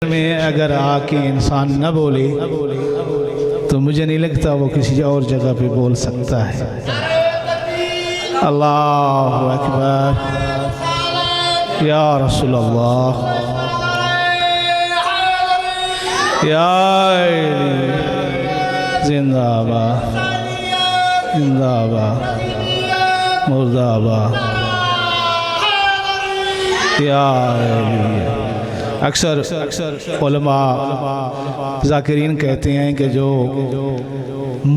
में अगर आके इंसान न बोले तो मुझे नहीं लगता वो किसी और जगह पे बोल सकता है। अल्लाहु अकबर या रसूल अल्लाह या जिंदाबाद जिंदाबाद मुर्दाबाद या अक्सर उलमा ज़ाकिरीन कहते हैं कि जो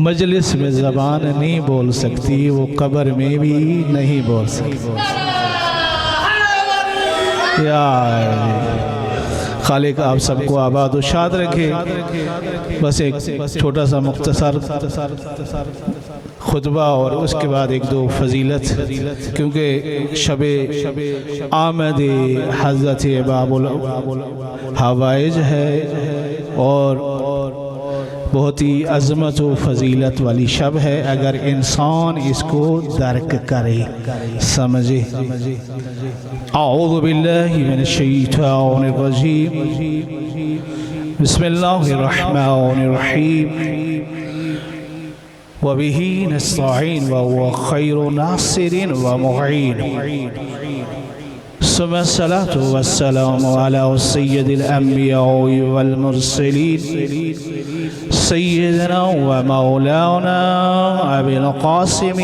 मजलिस में ज़बान नहीं बोल सकती वो कब्र में भी नहीं बोल सकती। या खालिक आप सबको आबाद और शाद रखे। बस एक छोटा सा मुख्तसर खुतबा और उसके बाद एक दो फजीलत, क्योंकि शबे आमद हज़रत बाबुल हवाइज है और बहुत ही अज़मत व फजीलत वाली शब है। अगर इंसान इसको दर्क करे समझे। औज़ु बिल्लाहि मिनश शैतानिर रजीम बिस्मिल्लाहिर रहमानिर रहीम व बिही नस्तईन व हुवा खैरु नासिरिन व मुईन सुम्मा सलातु वस्सलामु अला सय्यदिल अंबिया वल मुरसलीन सय्यदना व मौलाना अबुल क़ासिम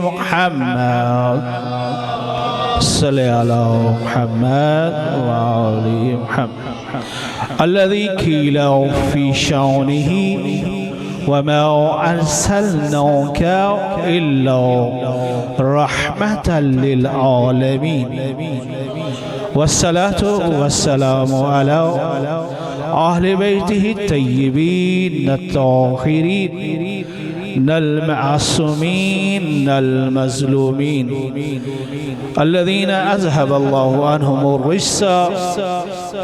मुहम्मद सल्लल्लाहु अला मुहम्मद व आलि मुहम्मद अल्लज़ी क़ीला फ़ी शानिही वमा अर्सलनाका इल्ला रहमतल लिल आलमीन वस्सलातु वस्सलामु अला अहले बैतिही तय्यबीन अत्ताहिरीन नल मासूमीन नल मज़लूमीन अल्लज़ीना अज़हबल्लाहु अन्हुमुर रिज्स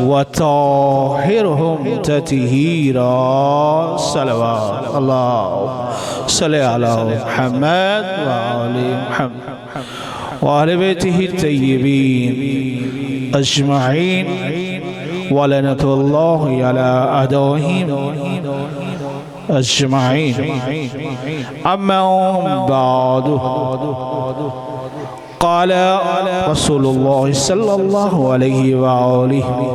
व ताहिरहुम तत्हीरा। सल्लल्लाहु अलैहि मुहम्मद व आलि मुहम्मद व अहले बैतिही तय्यबीन अजमईन व लअनतुल्लाहि अला अदाइहिम अजमईन। अम्मा बअद क़ाल रसूलुल्लाह सल्लल्लाहु अलैहि व आलिहि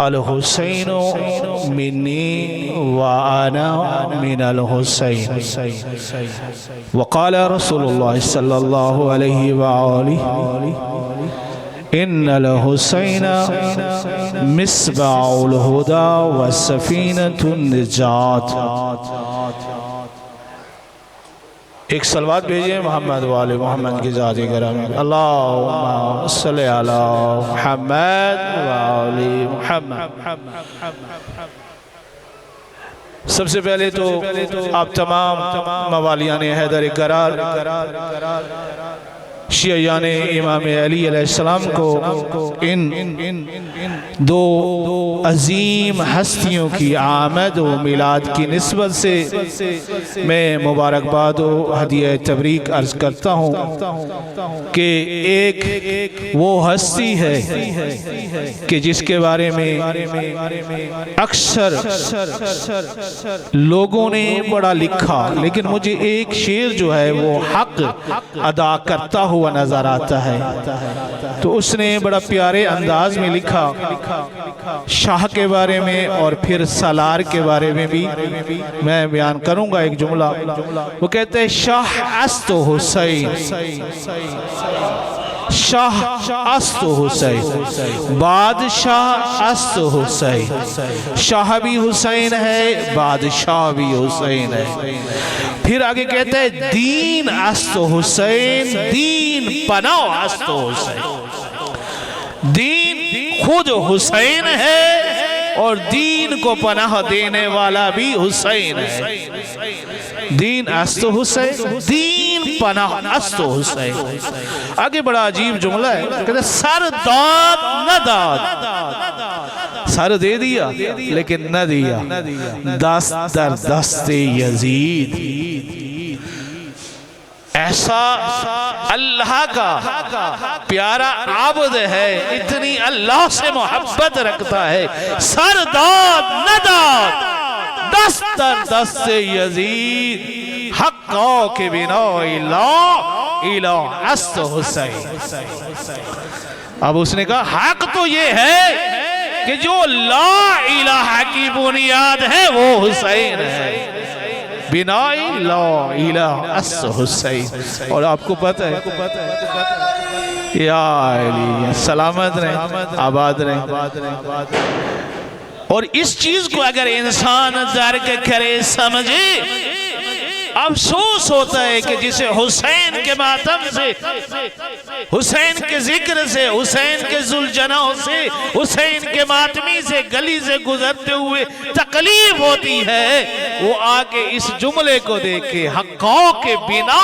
अल हुसैन मिन्नी व अना मिनल हुसैन व क़ाल रसूलुल्लाह सल्लल्लाहु अलैहि व आलिहि इन्नल हुसैन मिस्बाउल हुदा व सफीनतुन निजात। एक सलवात भेजिए मोहम्मद वाले मोहम्मद की ज़ात कराम। अल्लाहुम्मा सल्लि अला मुहम्मद व आलि मुहम्मद। सबसे पहले तो आप तमाम मवालियान हैदर करार शियाने इमाम अली अलैहिस्सलाम को इन दो अजीम हस्तियों की आमद व मिलाद की निस्बत से मैं मुबारकबाद व हदिया तबरीक अर्ज करता हूँ कि एक वो हस्ती है कि जिसके बारे में अक्सर लोगों ने बड़ा लिखा, लेकिन मुझे एक शेर जो है वो हक अदा करता हुआ नजर आता है। तो उसने बड़ा प्यारे अंदाज में लिखा शाह के बारे में और फिर सालार के बारे में भी मैं बयान करूंगा एक जुमला। वो कहते हैं शाह अस्तो हुसैन, शाह अस्तो हुसैन, बादशाह अस्तो हुसैन। शाह भी हुसैन है, बादशाह भी हुसैन है। फिर आगे कहते हैं दीन अस्तो हुसैन, दीन पनाह अस्तो हुसैन। दीन खुद हुसैन है और दीन को पनाह देने वाला भी हुसैन है। दीन अस्तो हुसैन, दीन पनाह अस्तो हुसैन। आगे बड़ा अजीब जुमला है, कहते सर दाद न दाद, सर दे दिया लेकिन न दिया, दस्त दर दस्ते यजीद। ऐसा अल्लाह का प्यारा आबद है, इतनी अल्लाह से मोहब्बत रखता है, सरदाद नदाद दस्तर दस्त से यजीद हक़ों के बिना इला अस्त हुसैन। अब उसने कहा हक तो ये है कि जो ला इलाहा की बुनियाद है वो हुसैन है, बिना ला इलाहा अस्त हुसैन। और आपको पता है या अली सलामत रहे, आबाद रहे। और इस चीज को अगर इंसान दर्क करे, समझे, अफसोस होता है कि जिसे हुसैन के मातम से, हुसैन के जिक्र से, हुसैन के जुल्जनाओं से, हुसैन के मातमी से गली से गुजरते हुए तकलीफ होती है, वो आके इस जुमले को देखे हक़ों के बिना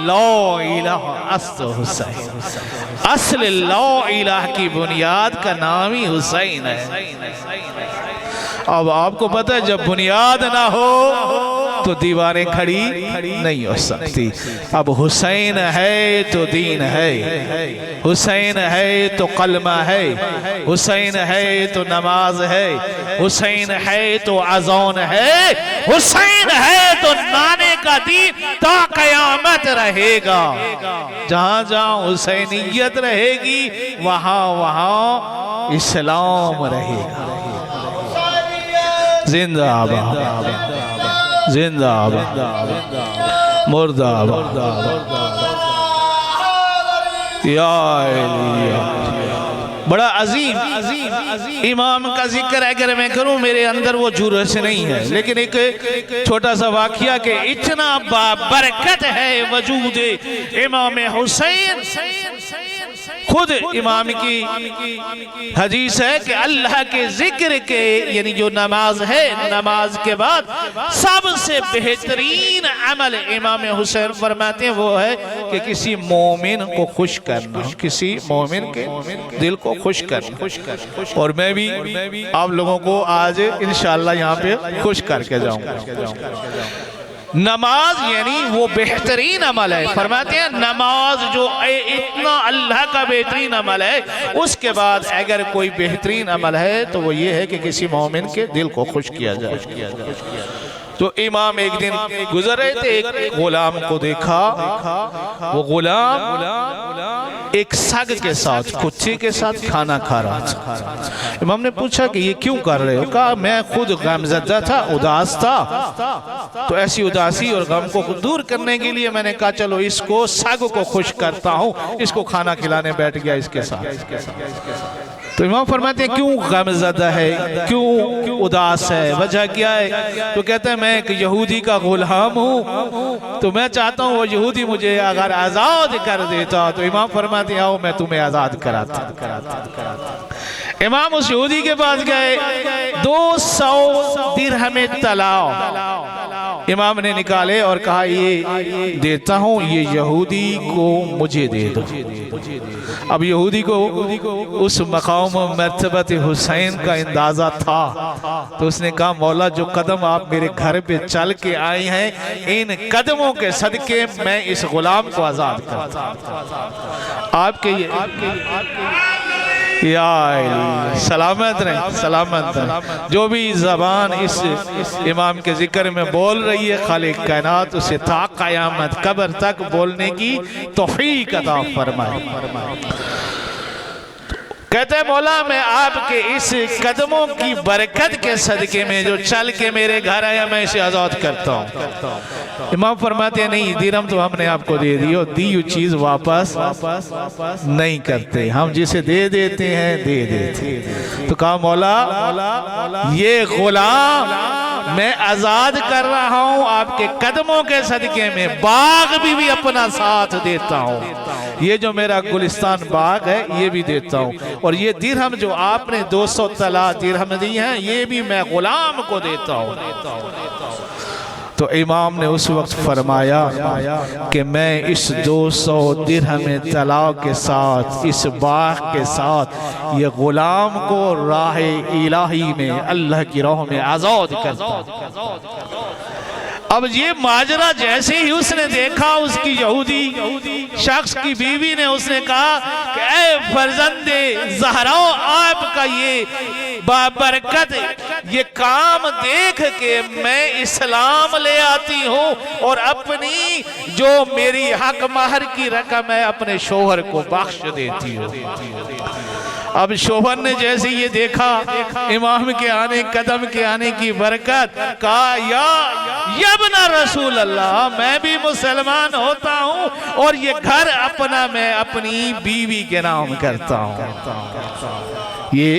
ला इलाहा अस्त हुसैन। असल ला इलाहा की बुनियाद का नाम ही हुसैन है। अब आपको पता है जब बुनियाद ना हो तो दीवारें खड़ी नहीं हो सकती। अब हुसैन है तो दीन है, हुसैन है तो कलमा है, हुसैन है तो नमाज है, हुसैन है तो अज़ान है, हुसैन है तो नाने का दीन ता कयामत रहेगा। जहां जहां हुसैनियत रहेगी वहां वहां इस्लाम रहेगा। जिंदाबाद जिंदाबाद मुर्दाबाद या बड़ा अजीम इमाम का जिक्र अगर मैं करूं मेरे अंदर वो जुर्रत नहीं है, लेकिन एक छोटा सा वाकया के इतना बरकत है वजूद इमाम हुसैन। खुद इमाम की हदीस है कि अल्लाह के जिक्र के यानी जो नमाज है, नमाज के बाद सबसे बेहतरीन अमल इमाम हुसैन फरमाते हैं वो है कि किसी मोमिन को खुश करना, किसी मोमिन के दिल को खुश करना। और मैं भी आप लोगों को आज इंशाअल्लाह यहाँ पे खुश करके जाऊंगा। नमाज यानी वो बेहतरीन अमल है। फरमाते हैं नमाज जो इतना अल्लाह का बेहतरीन अमल है, उसके बाद अगर कोई बेहतरीन अमल है तो वो ये है कि किसी मोमिन के दिल को खुश किया जाए। तो इमाम एक दिन गुजर रहे थे, एक गुलाम को देखा, वो गुलाम एक सग के साथ, कुत्ते के साथ खाना खा रहा था। इमाम ने पूछा कि ये क्यों कर रहे हो? कहा मैं खुद गमज़दा था, उदास था, तो ऐसी उदासी और गम को दूर करने के लिए मैंने कहा चलो इसको सग को खुश करता हूँ, इसको खाना खिलाने बैठ गया इसके साथ। तो इमाम फरमाते हैं क्यों गमज़दा है, क्यों उदास है, वजह क्या है? तो कहते हैं मैं एक यहूदी का गुलाम हूँ, तो मैं चाहता हूँ वो यहूदी मुझे अगर आज़ाद कर देता। तो इमाम फरमाते हैं आओ मैं तुम्हें आज़ाद कराता। इमाम उस यहूदी के पास गए, 200 दिरहम तलाओ इमाम ने निकाले और कहा ये देता हूँ, ये यहूदी को मुझे दे दो। अब यहूदी को उस मकाम मर्तबत हुसैन का अंदाजा था, तो उसने कहा मौला जो कदम आप मेरे घर पे चल के आए हैं, इन कदमों के सदके मैं इस गुलाम को आज़ाद करता आपके या सलामत रहे, सलामत रहे। जो भी ज़बान इस इमाम के जिक्र में बोल रही है, खालिक कायनात उसे ता क़यामत कब्र तक बोलने की तौफ़ीक़ अता फरमाए। कहते हैं मौला मैं आपके इस कदमों की बरकत के सदके में जो चल के मेरे घर आया मैं इसे आज़ाद करता हूँ। इमाम फरमाते हैं नहीं, दिरहम तो हमने आपको दे दी और दी हुई चीज़ वापस नहीं करते, हम जिसे दे देते हैं दे देते। तो कहा मौला ये गुलाम मैं आज़ाद कर रहा हूँ आपके कदमों के सदके में, बाग भी अपना साथ देता हूँ, ये जो मेरा गुलिस्तान बाग है ये भी देता हूँ, और ये दिरहम जो आपने 200 तला दिरहम दी हैं ये भी मैं गुलाम को देता हूँ। तो इमाम ने उस वक्त फरमाया कि मैं इस 200 दिरहम तला के साथ, इस बाग के साथ ये गुलाम को राह इलाही में, अल्लाह की राह में आज़ाद करता। अब ये माजरा जैसे ही उसने देखा, उसकी यहूदी शख्स की बीवी ने उसने कहा कि ऐ फर्जंदे ज़हरा, आपका ये बाबरकत ये काम देख के मैं इस्लाम ले आती हूँ और अपनी जो मेरी हक महर की रकम है अपने शोहर को बख्श देती हूँ। अब शोहर ने जैसे ये देखा इमाम के आने, कदम के आने की बरकत, कहा या इब्न रसूल अल्लाह, मैं भी मुसलमान होता हूँ और ये घर अपना मैं अपनी बीवी के नाम करता हूँ। ये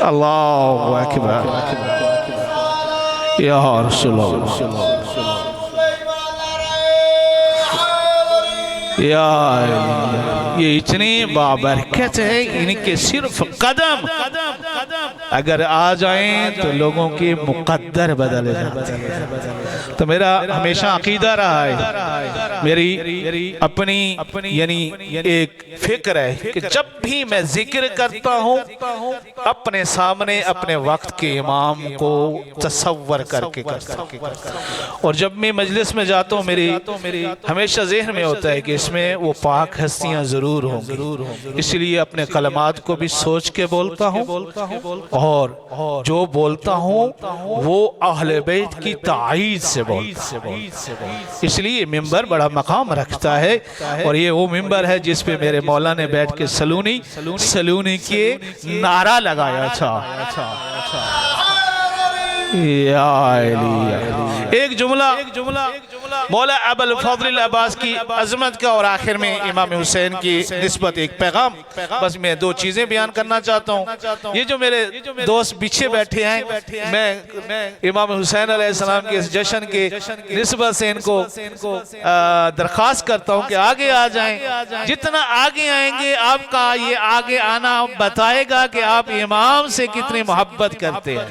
अल्लाहु अकबर या रसूल अल्लाह या ये इतने बाबरकत है, इनके सिर्फ कदम अगर आ जाएं तो लोगों के मुकद्दर बदल जाते हैं। तो मेरा हमेशा अकीदा रहा है, मेरी अपनी यानी एक फिक्र है कि जब भी मैं जिक्र करता हूँ अपने सामने अपने वक्त के इमाम को तसव्वुर करके करता हूँ, और जब मैं मजलिस में जाता हूँ मेरी हमेशा ज़हन में होता है कि इसमें वो पाक हस्तियाँ ज़रूर होंगी, इसलिए अपने कलमात को भी सोच के बोलता हूँ और जो बोलता हूँ वो अहले बैत की ताईद से बोलता हूँ। इसलिए मिंबर बड़ा मकाम रखता है और ये वो मिंबर है जिस पे मेरे मौला ने बैठ के सलूनी के नारा लगाया था। एक जुमला मौला अबुल फजल अब्बास की अजमत का और आखिर में इमाम हुसैन की निस्बत एक पैगाम, बस मैं दो चीजें बयान करना चाहता हूँ। ये जो मेरे दोस्त पीछे बैठे हैं, मैं इमाम हुसैन अलैहिस्सलाम के इस जश्न के निस्बत से इनको दरख्वास्त करता हूँ कि आगे आ जाएं। जितना आगे आएंगे आपका ये आगे आना बताएगा कि आप इमाम से कितनी मोहब्बत करते हैं।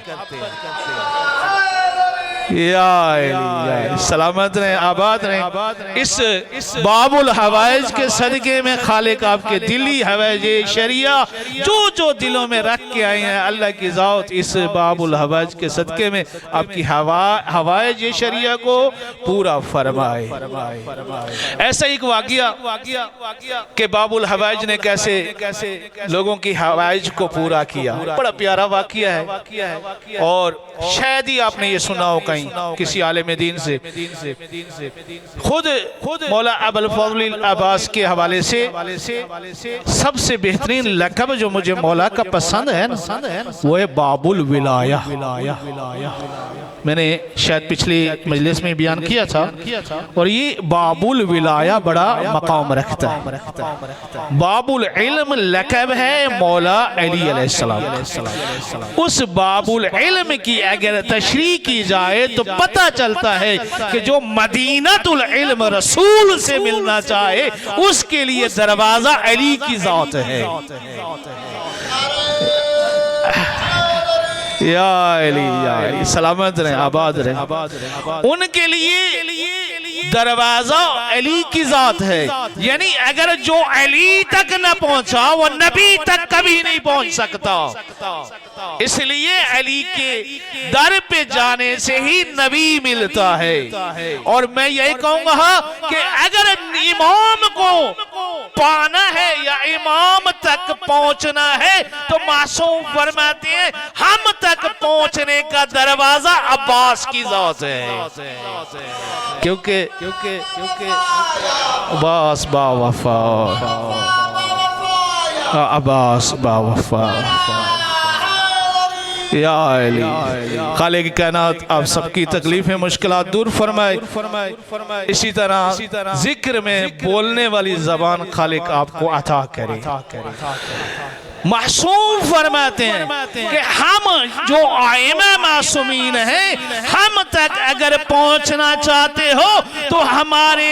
या सलामत रहे, आबाद रहे। इस बाबुल हवाइज के सदके में खालिक आपके दिली हवाइज शरिया जो दिलों में रख के आए हैं, अल्लाह की ज़ात इस बाबुल हवाइज के सदके में आपकी हवाइज शरिया को पूरा फरमाए। ऐसा एक वाक़िया के बाबुल हवाइज ने कैसे लोगों की हवाइज को पूरा किया, बड़ा प्यारा वाक़िया है और शायद ही आपने ये सुना हो कहीं किसी आलिम दीन से। खुद मौला अबुल फजल अब्बास के हवाले से सबसे बेहतरीन लक़ब जो मुझे मौला का पसंद है ना, वो है बाबुल विलाया। मैंने शायद पिछली मजलिस में बयान किया था और ये बाबुल विलाया बड़ा मकाम रखता है। बाबुल इल्म लक़ब है मौला अली अलैहिस्सलाम। उस बाबुल इल्म की अगर तशरीह की जाए तो पता चलता है कि जो मदीनतुल इल्म रसूल से मिलना चाहे उसके लिए दरवाजा अली की ज़ात है। या अली सलामत रहे, आबाद रहे। उनके लिए दरवाजा अली की ज़ात है, यानी अगर जो अली तक न पहुंचा वो नबी तक कभी नहीं पहुंच सकता। इसलिए अली के दर पे जाने से ही नबी मिलता है। और मैं यही कहूंगा कि अगर इमाम को पाना है या इमाम तक पहुंचना है तो मासूम फरमाते हैं हम तक पहुंचने का दरवाजा अब्बास की ज़ात है, क्योंकि अब्बास बावफा, अब्बास बावफा। या अली खालिक कायनात आप सबकी तकलीफें मुश्किलात दूर फरमाए। इसी तरह जिक्र में बोलने वाली ज़बान खालिक आपको अता करे। मासूम फरमाते हैं कि हम जो आइमा मासूमीन हैं हम तक अगर पहुंचना चाहते हो तो हमारे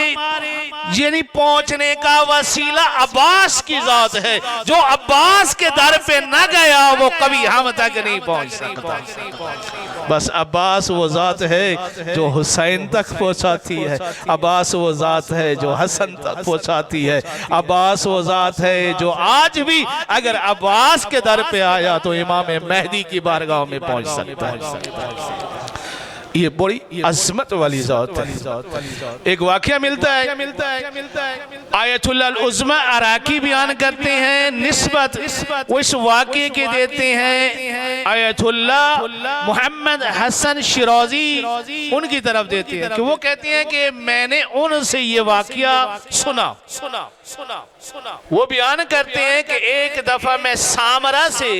यानी पहुंचने का वसीला अब्बास की ज़ात है। जो अब्बास के दर पे न गया वो कभी हम तक नहीं पहुंच सकता। बस अब्बास वो ज़ात है जो हुसैन तक पहुंचाती है, अब्बास वो ज़ात है जो हसन तक पहुंचाती है, अब्बास वो ज़ात है जो आज भी अगर अब्बास के दर पे आया तो इमाम मेहदी की बारगाह में पहुंच सकता है। ये बड़ी अजमत वाली ज़ात है। एक वाक़या मिलता है आयतुल्लाह उज़्मा अराकी बयान करते हैं, निस्बत वो इस वाक़े के देते हैं आयतुल्लाह मोहम्मद हसन शिराज़ी उनकी तरफ देते हैं कि वो कहते हैं कि मैंने उनसे ये वाक़या सुना। वो बयान करते हैं कि एक दफा मैं सामरा से,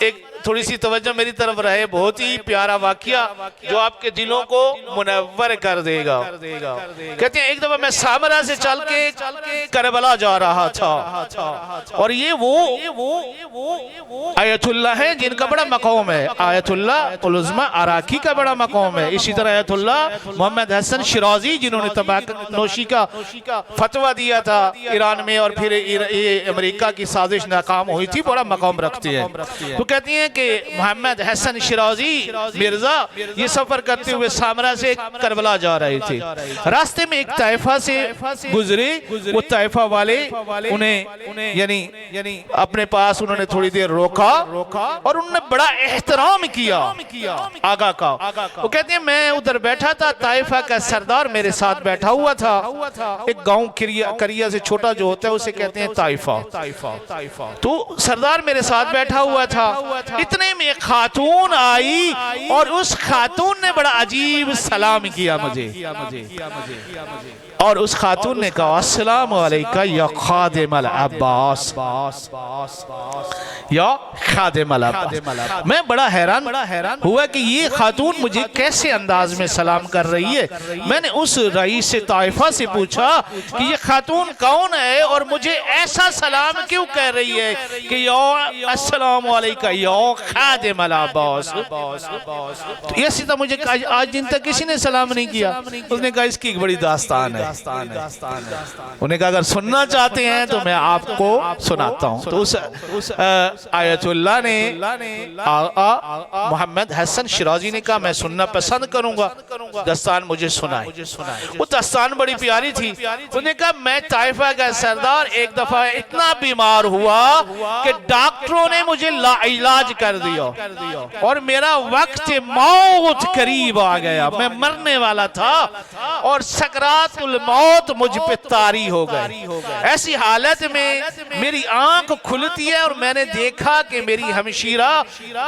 एक थोड़ी सी तवज्जो मेरी तरफ रहे, बहुत ही प्यारा वाक़या जो आपके दिलों को मुनव्वर कर देगा। कहते हैं एक दफा मैं सामरा से चल के करबला जा रहा था और ये वो आयतुल्लाह है जिनका बड़ा मकाम है, आयतुल्लाह उज़्मा अराकी का बड़ा मकाम है। इसी तरह आयतुल्लाह मोहम्मद हसन शिराज़ी जिन्होंने तंबाकू नोशी का फतवा दिया था ईरान में और फिर ये अमेरिका की साजिश नाकाम हुई थी, बड़ा मकाम रखते हैं। तो कहती हैं कि मोहम्मद हसन शिराज़ी मिर्जा ये सफर करते हुए सामरा से करबला जा रहे थे। रास्ते में एक ताइफा से गुजरे, वो ताइफा वाले उन्हें यानी अपने पास उन्होंने थोड़ी देर रोका और उन्होंने बड़ा एहतराम किया आगा का। वो कहते हैं मैं उधर बैठा था, ताइफा का सरदार मेरे साथ बैठा हुआ था। एक गांव करिया से छोटा जो होता है उसे कहते हैं ताइफा। तो सरदार मेरे साथ बैठा हुआ था, इतने में एक खातून आई और उस खातून ने बड़ा अजीब सलाम किया मुझे और उस खातून ने कहा अस्सलाम वालेकुम या खादिमल अब्बास, या खादिमल अब्बास। मैं बड़ा हैरान हुआ कि ये खातून मुझे कैसे अंदाज में सलाम कर रही है। मैंने उस रईस ताइफा से पूछा कि ये खातून कौन है और मुझे ऐसा सलाम क्यों कह रही है कि या अस्सलाम वालेकुम या खादिमल अब्बास। तो ऐसी तो मुझे आज दिन तक किसी ने सलाम नहीं किया। उसने कहा इसकी एक बड़ी दास्तान है। उन्हें कहा अगर सुनना चाहते हैं तो मैं आपको सुनाता हूं। तो उस आयतुल्लाह ने मोहम्मद हसन शिराज़ी ने कहा मैं सुनना पसंद करूंगा, दास्तान मुझे सुनाए। वो दास्तान बड़ी प्यारी थी। उन्होंने कहा मैं ताइफा का सरदार एक दफा इतना बीमार हुआ कि डॉक्टरों ने मुझे लाइलाज कर दिया और मेरा वक्त मौत करीब आ गया, मैं मरने वाला था और सकरातुल मौत मुझ पे तारी हो गई। ऐसी हालत में मेरी आंख खुलती है और मैंने देखा कि मेरी हमशीरा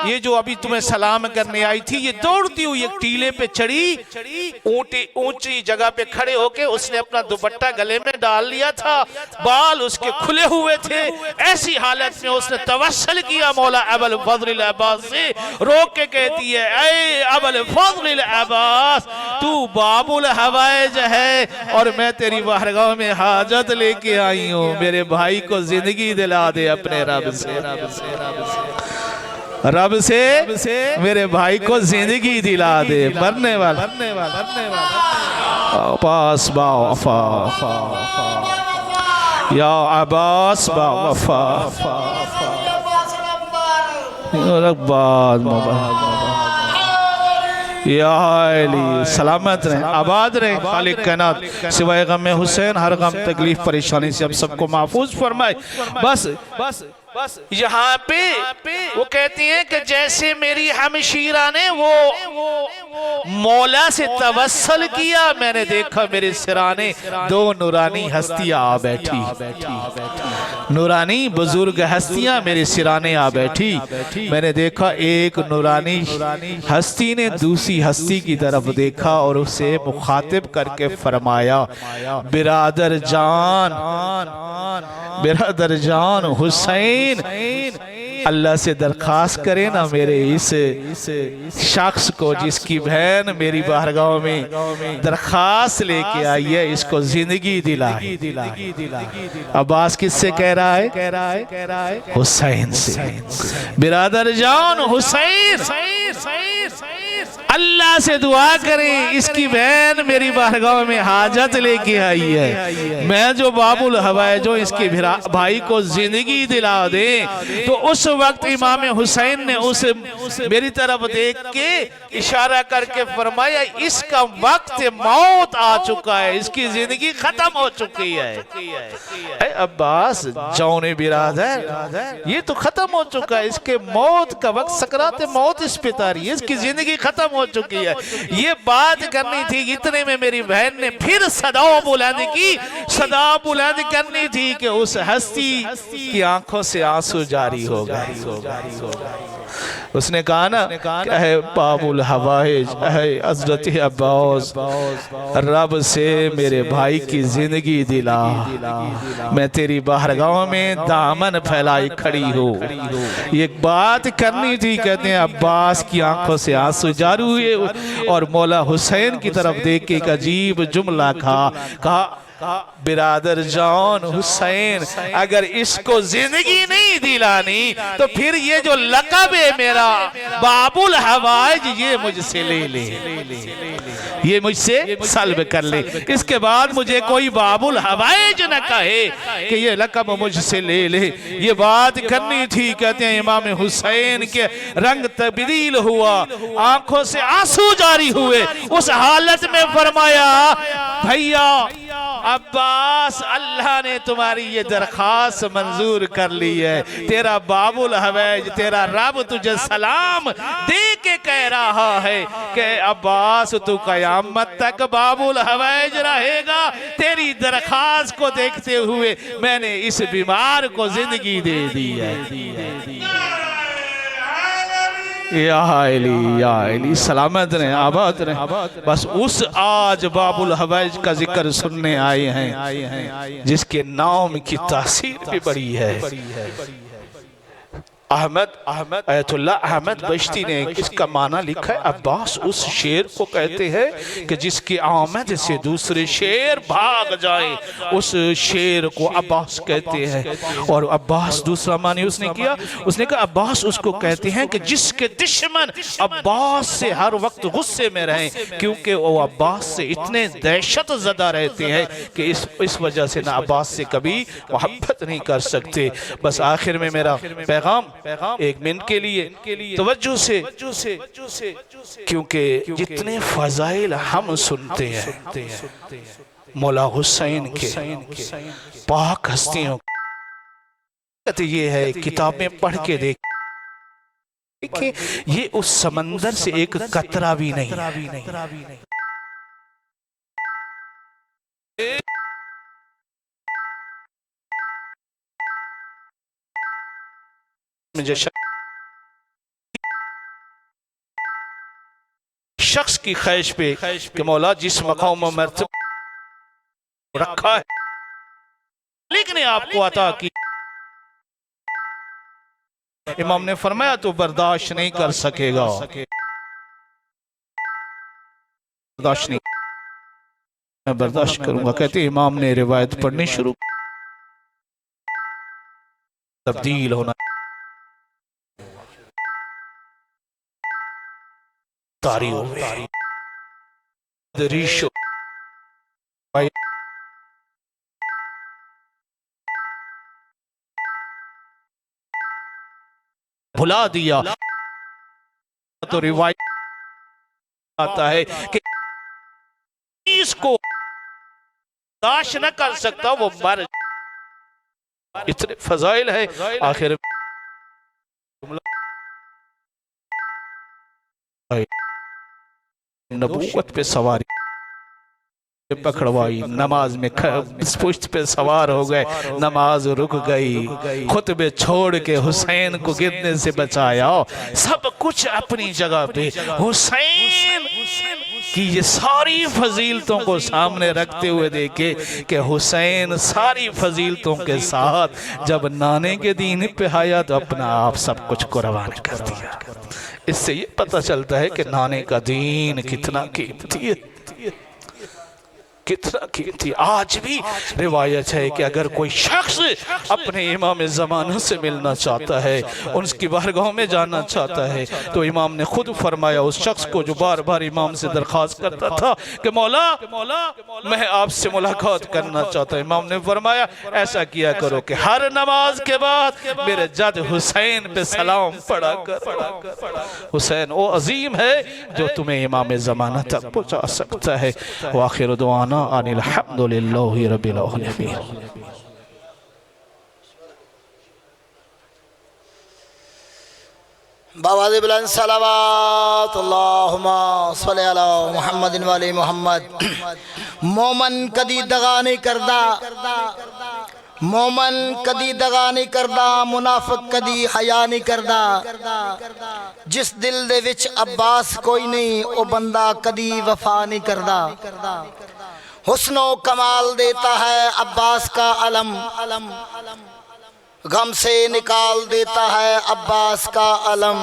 ये जो अभी तुम्हें सलाम करने आई थी ये दौड़ती हुई एक टीले पे चढ़ी, ऊंची जगह पे खड़े होके उसने अपना दुपट्टा गले में डाल लिया था, बाल उसके खुले हुए थे। ऐसी हालत में उसने तवस्सुल किया मौला अबुल फज़ल अब्बास से, रोक के कहती है ऐ अबुल फज़ल अब्बास तू बाबुल हवाइज है और मैं तेरी बारगाह में हाजत लेके आई हूँ, मेरे भाई को जिंदगी दिला दे अपने रब से मेरे भाई को जिंदगी दिला दे। मरने वाला पास बावफा या अब्बास बावफा या अली सलामत रहे, आबाद रहे। खालिक कायनात सिवाय गम हुसैन हर गम तकलीफ परेशानी से अब सबको महफूज फरमाए। बस यहाँ पे वो कहती हैं कि जैसे मेरी हमशीरा ने वो मौला से तवस्सुल किया, मैंने देखा मेरे सिराने दो नूरानी हस्तियां आ बैठी, नूरानी बुजुर्ग हस्तियां मेरे सिराने आ बैठी। मैंने देखा एक नूरानी हस्ती ने दूसरी हस्ती की तरफ देखा और उसे मुखातिब करके फरमाया बिरादर जान हुसैन, अल्लाह से दरखास्त करे ना मेरे इस शख्स को जिसकी बहन मेरी बारगाह में दरखास्त लेके आई है, इसको जिंदगी दिलाई। अब्बास किससे कह रहा है? हुसैन से। बिरादर जान हुसैन, अल्लाह से दुआ करें इसकी बहन मेरी बारगाह में हाजत लेके आई है, मैं जो बाबुल हवाए जो इसके भाई को जिंदगी दिला दे। तो उस वक्त इमाम हुसैन ने उस मेरी तरफ देख के इशारा करके फरमाया इसका वक्त मौत आ चुका है, इसकी जिंदगी खत्म हो चुकी है। अब्बास जौने बिरादर ये तो खत्म हो चुका है, इसके मौत का वक्त सकरात मौत इस पे तारी है, इसकी जिंदगी खत्म हो चुकी है। ये बात करनी थी, इतने में मेरी बहन ने फिर सदा बुलंद की। सदा बुलंद करनी थी कि उस हस्ती की आंखों से आंसू जारी हो गए। उसने कहा ना, है बाबुल हवाइज, है हजरत अब्बास, रब से मेरे भाई की जिंदगी दिला, मैं तेरी बारगाह में दामन फैलाई खड़ी हूँ। ये बात करनी थी। कहते हैं अब्बास की आंखों से आंसू जारी हुए और मौला हुसैन की तरफ देख के एक अजीब जुमला कहा, बिरादर जान हुसैन, अगर इसको जिंदगी नहीं दिलानी तो फिर ये जो लक़ब है मेरा बाबुल हवाइज, ये मुझसे ले ले, ये मुझसे सल्ब कर ले। इसके बाद मुझे कोई बाबुल हवाइज न कहे कि ये लक़ब मुझसे ले ले। ये बात करनी थी। कहते हैं इमाम हुसैन के रंग तब्दील हुआ, आंखों से आंसू जारी हुए। उस हालत में फरमाया, भैया अब्बास, अल्लाह ने तुम्हारी ये दरखास्त मंजूर कर ली है। तेरा बाबुल हवैज, तेरा रब तुझे सलाम दे के कह रहा है कि अब्बास तू कयामत तक बाबुल हवैज रहेगा। तेरी दरखास्त को देखते हुए मैंने इस बीमार को जिंदगी दे दी है। या अली सलामत रहे, आबाद रहे। बस उस आज बाबुल हवाइज का जिक्र सुनने आए हैं जिसके नाम की तासीर भी बड़ी है। अहमद अयतुल्लाह अहमद बश्ती ने इसका माना लिखा है, अब्बास उस शेर को कहते हैं कि जिसकी आमद से दूसरे शेर भाग जाए, उस शेर को अब्बास कहते हैं। और अब्बास दूसरा मानी उसने किया, उसने कहा अब्बास उसको कहते हैं कि जिसके दुश्मन अब्बास से हर वक्त गुस्से में रहें, क्योंकि वो अब्बास से इतने दहशत ज़दा रहते हैं कि इस वजह से ना अब्बास से कभी मोहब्बत नहीं कर सकते। बस आखिर में मेरा पैगाम एक मिनट के लिए तवज्जो से, क्योंकि जितने फजाइल हम सुनते हैं मौला हुसैन के पाक हस्तियों, ये है किताबें पढ़ के देखिए, ये उस समंदर से एक कतरा भी नहीं। मुझे शख्स की ख्वाहिश पे कि मौला जिस मकाम में मर्तबा रखा है मालिक ने आपको अता की, इमाम ने फरमाया तो बर्दाश्त नहीं कर सकेगा, बर्दाश्त नहीं, मैं बर्दाश्त करूंगा। कहते इमाम ने रिवायत पढ़नी शुरू, तब्दील होना तारी हो गई, भुला दिया। तो रिवायत आता है कि इसको दाश न कर सकता वो मर, इतने फजाइल है। आखिर नबूवत पे सवारी पकड़वाई, नमाज में पुष्ट पे सवार हो गए, नमाज रुक गई, खुतबे छोड़ के हुसैन को गिरने से बचाया। सब कुछ अपनी जगह पे हुसैन की ये सारी फजीलतों को सामने रखते हुए देखे कि हुसैन सारी फजीलतों के साथ जब नाने के दीन पे आया तो अपना आप सब कुछ कुर्बान कर दिया। इससे ये पता चलता है कि नाने का दीन कितना कीमती है, कितना कीमती। आज भी रिवायत है कि अगर कोई शख्स अपने इमाम ज़माना से मिलना चाहता है, उसकी बारगाह में जाना चाहता है, तो इमाम ने खुद फरमाया उस शख्स को जो बार बार इमाम से दरख्वास्त करता था कि मौला मैं आपसे मुलाकात करना चाहता हूँ, इमाम ने फरमाया ऐसा किया करो कि हर नमाज के बाद मेरे जद हुसैन पे सलाम पढ़ा कर। हुसैन वो अजीम है जो तुम्हें इमाम ज़माना तक पहुँचा सकता है। वाखिर दुआना अनिल हम्दुलिल्लाहि रब्बिल आलमीन। बावाज़ बुलंद सलावत अल्लाहुम्मा सल्ली अला मुहम्मदिन व आले मुहम्मद। मोमन कदी दगा नहीं करदा, मोमन कदी दगा नहीं करदा, मुनाफिक कदी हया नहीं करदा। जिस दिल दे विच अब्बास कोई नहीं, ओ बंदा कदी वफा नहीं करदा। हुस्नो कमाल देता है अब्बास का अलम, गम से निकाल देता है अब्बास का अलम।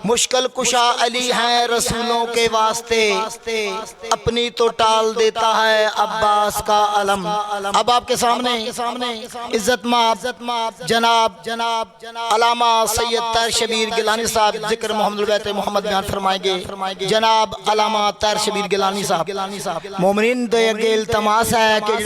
मुश्किल कुशा अली हैं रसूलों के वास्ते, अपनी तो टाल देता है अब्बास का अलम। अब आपके सामने इज्जत माब जनाब अलामा सैयद तैर शबीर गिलानी साहब जिक्र मोहम्मद बयान फरमाएंगे। जनाब अलामा तैर शबीर गिलानी साहब मोमिनीन दे अगे इल्तमास है कि